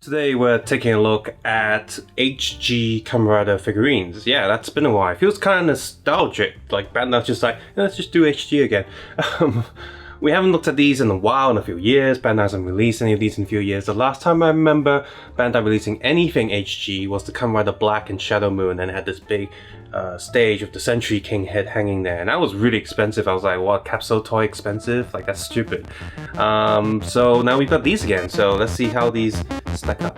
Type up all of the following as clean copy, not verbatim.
Today we're taking a look at HG Kamen Rider figurines. Yeah, that's been a while. It feels kind of nostalgic, like Bandai's just like, let's just do HG again. We haven't looked at these in a while, in a few years. Bandai hasn't released any of these in a few years. The last time I remember Bandai releasing anything HG was the Kamen Rider Black and Shadow Moon, and it had this big stage with the Century King head hanging there, and that was really expensive. I was like, what, capsule toy expensive? Like, that's stupid. So now we've got these again, so let's see how these stack up.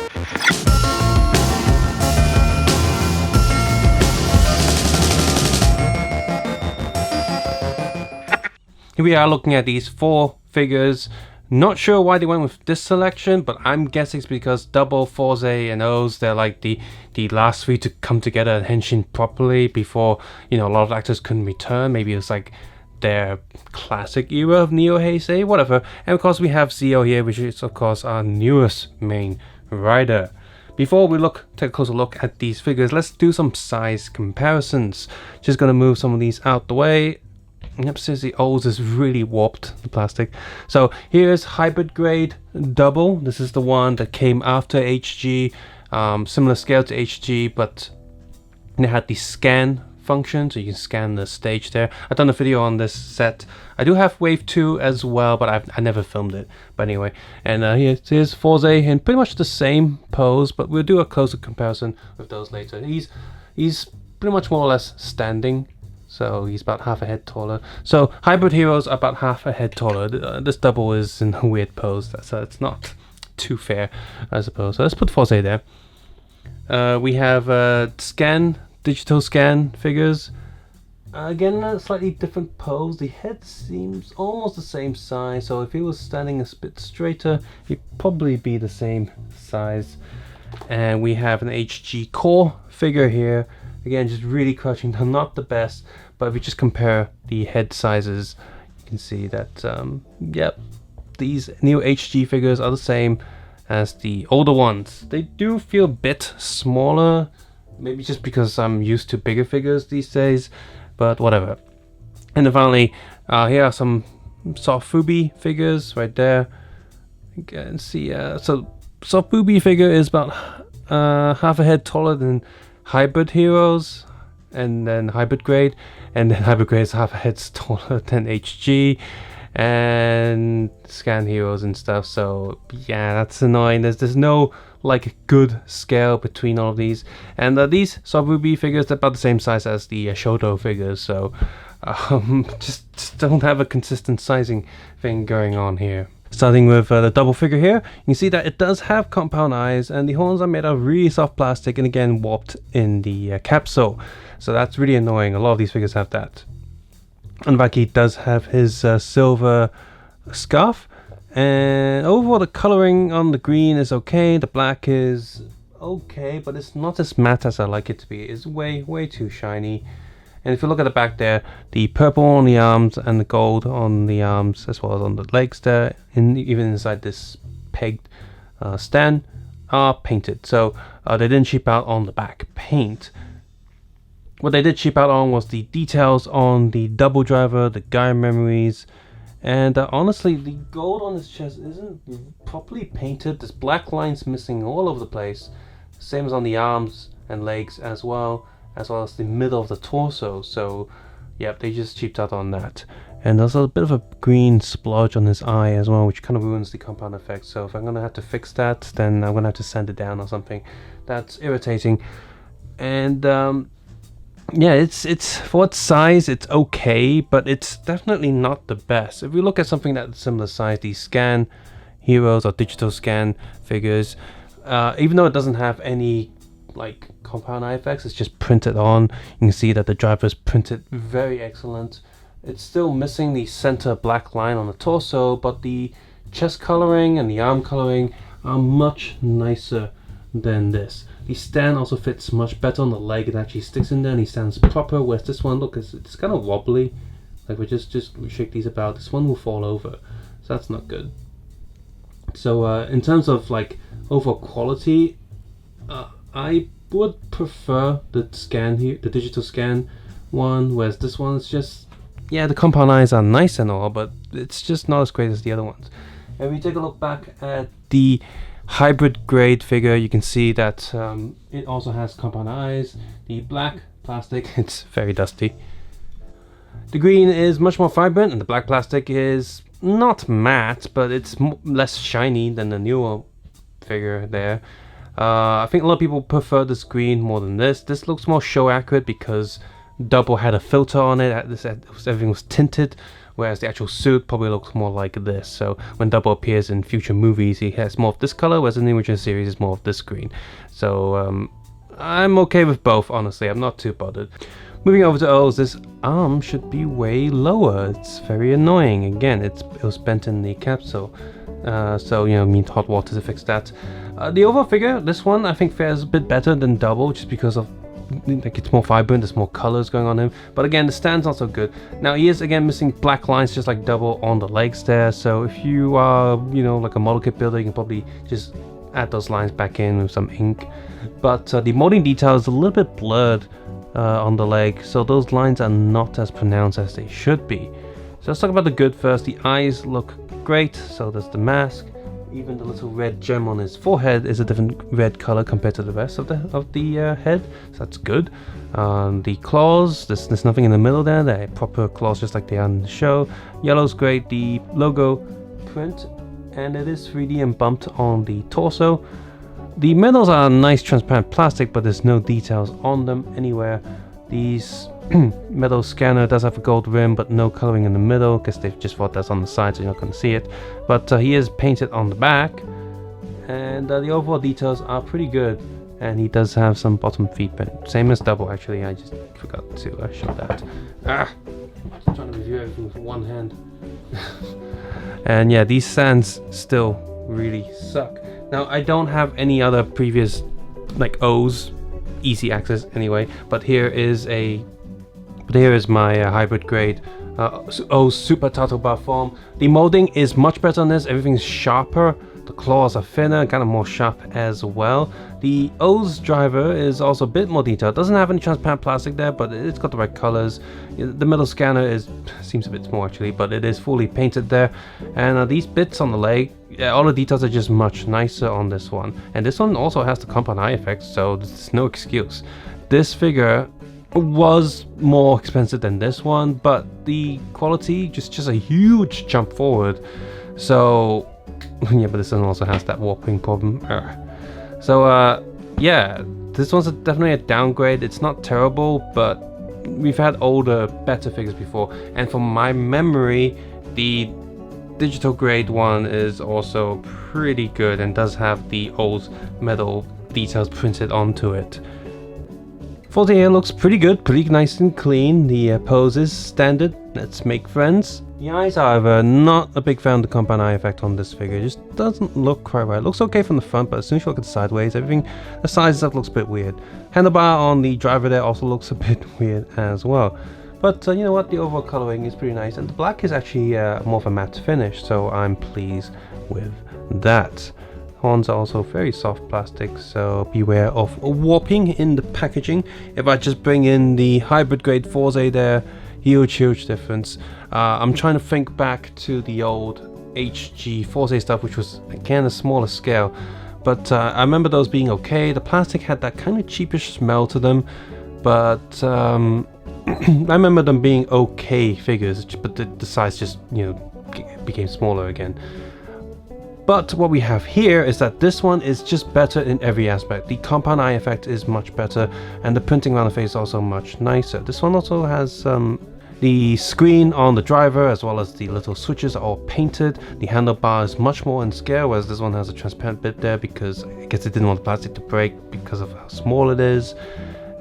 Here we are looking at these 4 figures. Not sure why they went with this selection, but I'm guessing it's because Double, Forze, and O's, they're like the last 3 to come together and henshin properly before, you know, a lot of actors couldn't return. Maybe it was like their classic era of Neo Heisei, whatever. And of course we have Zio here, which is of course our newest main rider. Before we take a closer look at these figures, let's do some size comparisons. Just gonna move some of these out the way. Yep, seriously, O's is really warped, the plastic. So here's hybrid grade Double. This is the one that came after HG, similar scale to HG, but it had the scan function, so you can scan the stage there. I've done a video on this set. I do have Wave 2 as well, but I never filmed it. But anyway, and here's Forze in pretty much the same pose, but we'll do a closer comparison with those later. He's pretty much more or less standing. So he's about half a head taller. So hybrid heroes are about half a head taller. This Double is in a weird pose, so it's not too fair, I suppose. So let's put Forze there. We have digital scan figures. Again, a slightly different pose. The head seems almost the same size, so if he was standing a bit straighter, he'd probably be the same size. And we have an HG core figure here. Again, just really crouching down, not the best, but if you just compare the head sizes, you can see that, yep, these new HG figures are the same as the older ones. They do feel a bit smaller, maybe just because I'm used to bigger figures these days, but whatever. And then finally, here are some Sofubi figures right there. You can see, so Sofubi figure is about half a head taller than hybrid heroes, and then hybrid grade, and then hybrid grade is half a head taller than HG and scan heroes and stuff. So yeah, that's annoying. There's no like good scale between all of these, and these Sofubi figures are about the same size as the Shoto figures, so just don't have a consistent sizing thing going on here. Starting with the Double figure here, you can see that it does have compound eyes, and the horns are made of really soft plastic and again warped in the capsule. So that's really annoying. A lot of these figures have that. On the back he does have his silver scarf, and overall the coloring on the green is okay, the black is okay, but it's not as matte as I like it to be. It's way too shiny. And if you look at the back there, the purple on the arms and the gold on the arms, as well as on the legs there, even inside this pegged stand, are painted. So they didn't cheap out on the back paint. What they did cheap out on was the details on the Double driver, the Gaia memories, and honestly, the gold on his chest isn't properly painted. There's black lines missing all over the place. Same as on the arms and legs as well as the middle of the torso. So yep, they just cheaped out on that. And there's a bit of a green splodge on his eye as well, which kind of ruins the compound effect. So if I'm gonna have to fix that, then I'm gonna have to sand it down or something. That's irritating. And yeah, it's for its size, it's okay, but it's definitely not the best. If we look at something that's similar size, these scan heroes or digital scan figures, even though it doesn't have any like compound eye effects, it's just printed on. You can see that the driver is printed very excellent. It's still missing the center black line on the torso, but the chest coloring and the arm coloring are much nicer than this. The stand also fits much better on the leg. It actually sticks in there and he stands proper, whereas this one, look, it's kind of wobbly. Like we shake these about, this one will fall over, so that's not good. So in terms of like overall quality, I would prefer the scan here, the digital scan one, whereas this one is just, yeah, the compound eyes are nice and all, but it's just not as great as the other ones. And we take a look back at the hybrid grade figure. You can see that it also has compound eyes. The black plastic, it's very dusty. The green is much more vibrant, and the black plastic is not matte, but it's less shiny than the newer figure there. I think a lot of people prefer this green more than this. This looks more show accurate because Double had a filter on it. Everything was tinted, whereas the actual suit probably looks more like this. So when Double appears in future movies, he has more of this color, whereas in the original series is more of this green. So I'm okay with both, honestly. I'm not too bothered. Moving over to O's, this arm should be way lower. It's very annoying. Again, it was bent in the capsule. So, you know, need hot water to fix that. The overall figure, this one, I think fares a bit better than Double, just because of, like, it's more vibrant, there's more colors going on him. But again, the stand's not so good. Now, he is, again, missing black lines, just like Double on the legs there. So if you are, you know, like a model kit builder, you can probably just add those lines back in with some ink. But the molding detail is a little bit blurred on the leg, so those lines are not as pronounced as they should be. So let's talk about the good first. The eyes look great, so does the mask. Even the little red gem on his forehead is a different red color compared to the rest of the head, so that's good. The claws, there's nothing in the middle there. They're proper claws just like they are in the show. Yellow's great. The logo print, and it is 3D and bumped on the torso. The medals are nice transparent plastic, but there's no details on them anywhere. These metal scanner does have a gold rim, but no coloring in the middle, because they've just thought that's on the side, so you're not going to see it. But he is painted on the back, and the overall details are pretty good. And he does have some bottom feet print, same as Double actually. I just forgot to show that. I'm trying to review everything with one hand. And yeah, these stands still really suck. Now, I don't have any other previous, like, O's, easy access anyway, but here is my hybrid grade O's Super Turtle Bar form. The molding is much better on this, everything's sharper, the claws are thinner, kind of more sharp as well. The O's driver is also a bit more detailed, doesn't have any transparent plastic there, but it's got the right colors. The metal scanner seems a bit small actually, but it is fully painted there. And these bits on the leg, all the details are just much nicer on this one. And this one also has the compound eye effect, so there's no excuse. This figure was more expensive than this one, but the quality just a huge jump forward. So yeah, but this one also has that warping problem. So yeah, this one's definitely a downgrade. It's not terrible, but we've had older, better figures before, and from my memory, the digital grade one is also pretty good and does have the old metal details printed onto it. Forte here looks pretty good, pretty nice and clean. The pose is standard. Let's make friends. The eyes, however, not a big fan of the compound eye effect on this figure. It just doesn't look quite right. It looks okay from the front, but as soon as you look at the sideways, everything, the size and stuff looks a bit weird. Handlebar on the driver there also looks a bit weird as well. But you know what, the overall coloring is pretty nice, and the black is actually more of a matte finish, so I'm pleased with that. Horns are also very soft plastic, so beware of warping in the packaging. If I just bring in the hybrid grade Forza there, huge difference. I'm trying to think back to the old HG Forza stuff, which was again a smaller scale, but I remember those being okay. The plastic had that kind of cheapish smell to them, but I remember them being okay figures, but the size just, you know, became smaller again. But what we have here is that this one is just better in every aspect. The compound eye effect is much better, and the printing around the face is also much nicer. This one also has the screen on the driver, as well as the little switches are all painted. The handlebar is much more in scale, whereas this one has a transparent bit there because I guess it didn't want the plastic to break because of how small it is.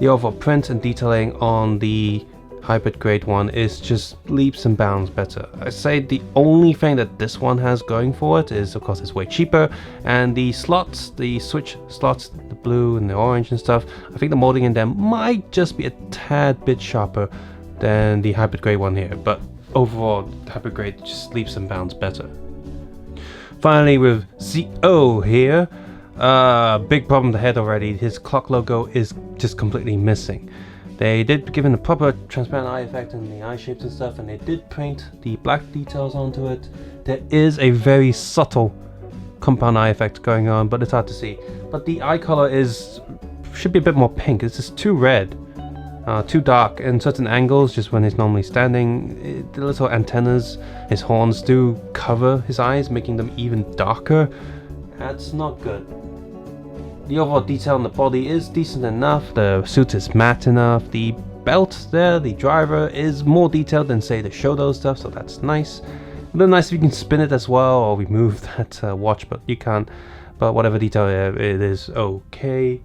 The overall print and detailing on the hybrid grade one is just leaps and bounds better. I say the only thing that this one has going for it is, of course, it's way cheaper, and the slots, the switch slots, the blue and the orange and stuff, I think the molding in them might just be a tad bit sharper than the hybrid grade one here, but overall the hybrid grade just leaps and bounds better. Finally, with CO here, big problem with the head already. His clock logo is just completely missing. They did give him a proper transparent eye effect and the eye shapes and stuff, and they did paint the black details onto it. There is a very subtle compound eye effect going on, but it's hard to see. But the eye color should be a bit more pink. It's just too red, too dark in certain angles. Just when he's normally standing, the little antennas, his horns do cover his eyes, making them even darker. That's not good. The overall detail on the body is decent enough. The suit is matte enough. The belt there, the driver, is more detailed than say the Shoto stuff, so that's nice. A little nice if you can spin it as well, or remove that watch, but you can't. But whatever detail it is okay.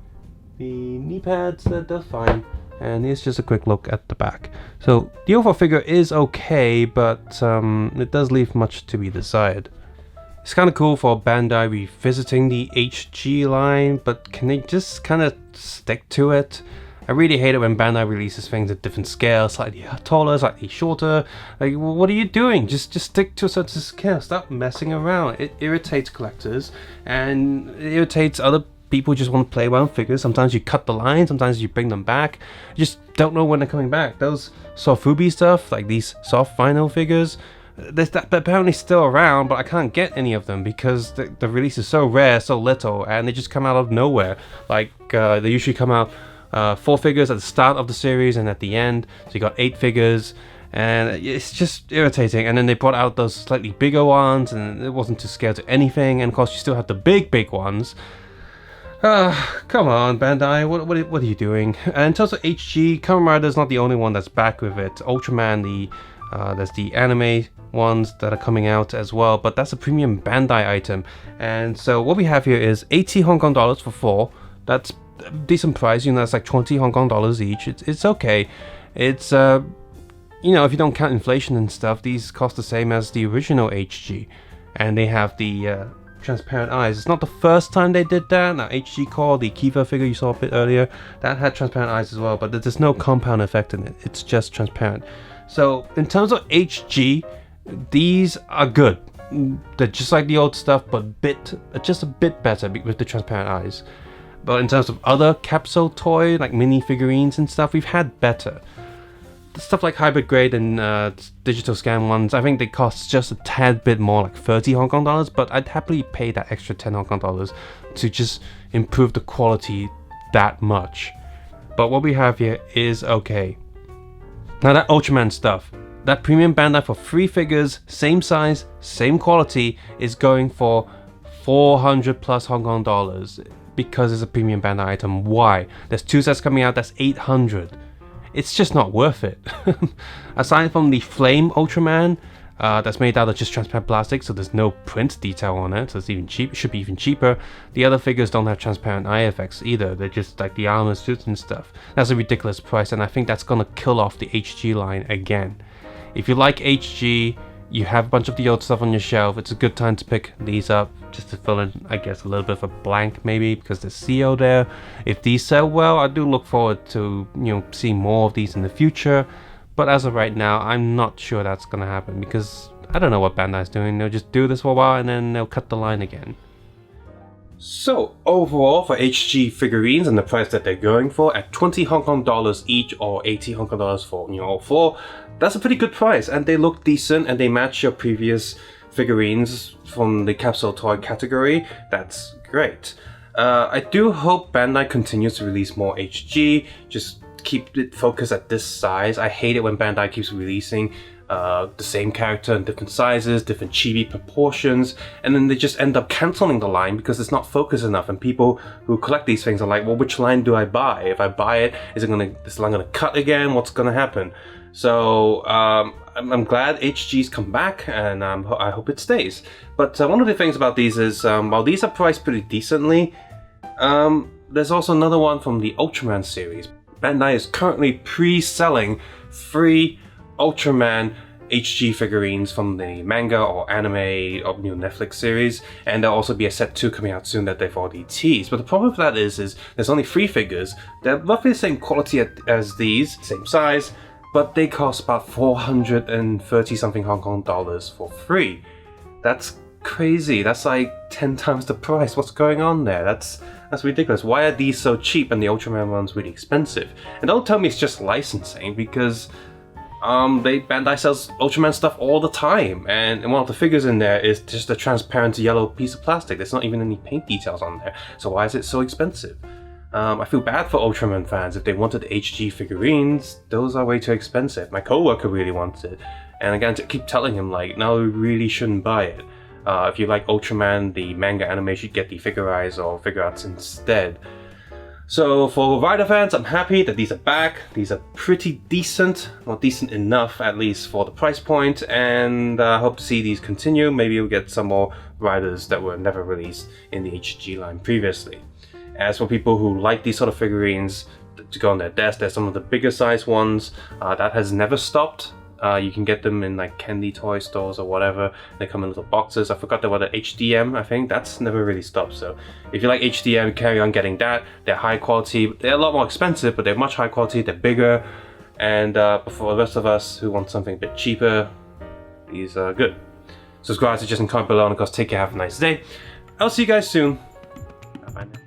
The knee pads, they're fine. And here's just a quick look at the back. So the overall figure is okay, but it does leave much to be desired. It's kind of cool for Bandai revisiting the HG line, but can they just kind of stick to it? I really hate it when Bandai releases things at different scales, slightly taller, slightly shorter. Like, what are you doing? Just stick to a certain scale. Stop messing around. It irritates collectors, and it irritates other people who just want to play around figures. Sometimes you cut the line, sometimes you bring them back. You just don't know when they're coming back. Those Sofubi stuff, like these soft vinyl figures, they're apparently still around, but I can't get any of them because the release is so rare, so little, and they just come out of nowhere. Like, they usually come out 4 figures at the start of the series and at the end, so you got 8 figures, and it's just irritating. And then they brought out those slightly bigger ones, and it wasn't to scale to anything, and of course you still have the big ones. Come on, Bandai, what are you doing? And in terms of HG, Kamen Rider's not the only one that's back with it. Ultraman, there's the anime ones that are coming out as well, but that's a premium Bandai item. And so what we have here is 80 Hong Kong dollars for 4. That's a decent price, you know, that's like 20 Hong Kong dollars each. It's okay. It's you know, if you don't count inflation and stuff, these cost the same as the original HG, and they have the transparent eyes. It's not the first time they did that. Now HG Core, the Kiva figure you saw a bit earlier, that had transparent eyes as well, but there's no compound effect in it. It's just transparent. So in terms of HG, these are good. They're just like the old stuff, but just a bit better with the transparent eyes. But in terms of other capsule toy, like mini figurines and stuff, we've had better. Stuff like hybrid grade and digital scan ones, I think they cost just a tad bit more, like 30 Hong Kong dollars, but I'd happily pay that extra 10 Hong Kong dollars to just improve the quality that much. But what we have here is okay. Now that Ultraman stuff, that premium Bandai for 3 figures, same size, same quality, is going for 400 plus Hong Kong dollars because it's a premium Bandai item. Why? There's 2 sets coming out, that's 800. It's just not worth it. Aside from the Flame Ultraman, that's made out of just transparent plastic, so there's no print detail on it, so it's even cheap. It should be even cheaper. The other figures don't have transparent eye effects either. They're just like the armor suits and stuff. That's a ridiculous price, and I think that's gonna kill off the HG line again. If you like HG, you have a bunch of the old stuff on your shelf, it's a good time to pick these up just to fill in, I guess, a little bit of a blank maybe because there's CO there. If these sell well, I do look forward to, you know, seeing more of these in the future. But as of right now, I'm not sure that's gonna happen because I don't know what Bandai's doing. They'll just do this for a while and then they'll cut the line again. So overall for HG figurines and the price that they're going for at 20 Hong Kong dollars each or 80 Hong Kong dollars for, you know, all 4, that's a pretty good price, and they look decent and they match your previous figurines from the capsule toy category. That's great. I do hope Bandai continues to release more HG, just keep it focused at this size. I hate it when Bandai keeps releasing the same character in different sizes, different chibi proportions, and then they just end up cancelling the line because it's not focused enough, and people who collect these things are like, well, which line do I buy? If I buy it, is the line gonna cut again? What's gonna happen? So I'm glad HG's come back, and I hope it stays. But one of the things about these is, while these are priced pretty decently, there's also another one from the Ultraman series. Bandai is currently pre-selling 3 Ultraman HG figurines from the manga or anime or new Netflix series, and there'll also be a set 2 coming out soon that they've already teased. But the problem with that is there's only 3 figures. They're roughly the same quality as these, same size, but they cost about 430 something Hong Kong dollars for 3. That's crazy. That's like 10 times the price. What's going on there? That's ridiculous. Why are these so cheap and the Ultraman ones really expensive? And don't tell me it's just licensing, because Bandai sells Ultraman stuff all the time, and one of the figures in there is just a transparent yellow piece of plastic. There's not even any paint details on there, so why is it so expensive? I feel bad for Ultraman fans. If they wanted HG figurines, those are way too expensive. My coworker really wants it, and again, to keep telling him like, no, we really shouldn't buy it. If you like Ultraman, the manga anime, you should get the Figurized or Figuarts instead. So for Rider fans, I'm happy that these are back. These are pretty decent, well, decent enough at least for the price point, and I hope to see these continue. Maybe we'll get some more Riders that were never released in the HG line previously. As for people who like these sort of figurines to go on their desk, there's some of the bigger size ones that has never stopped. You can get them in like candy toy stores or whatever. They come in little boxes. I forgot they were the HDM, I think. That's never really stopped. So if you like HDM, carry on getting that. They're high quality. They're a lot more expensive, but they're much high quality. They're bigger. And for the rest of us who want something a bit cheaper, these are good. Subscribe, suggestion, comment below, and of course, take care. Have a nice day. I'll see you guys soon. Bye now.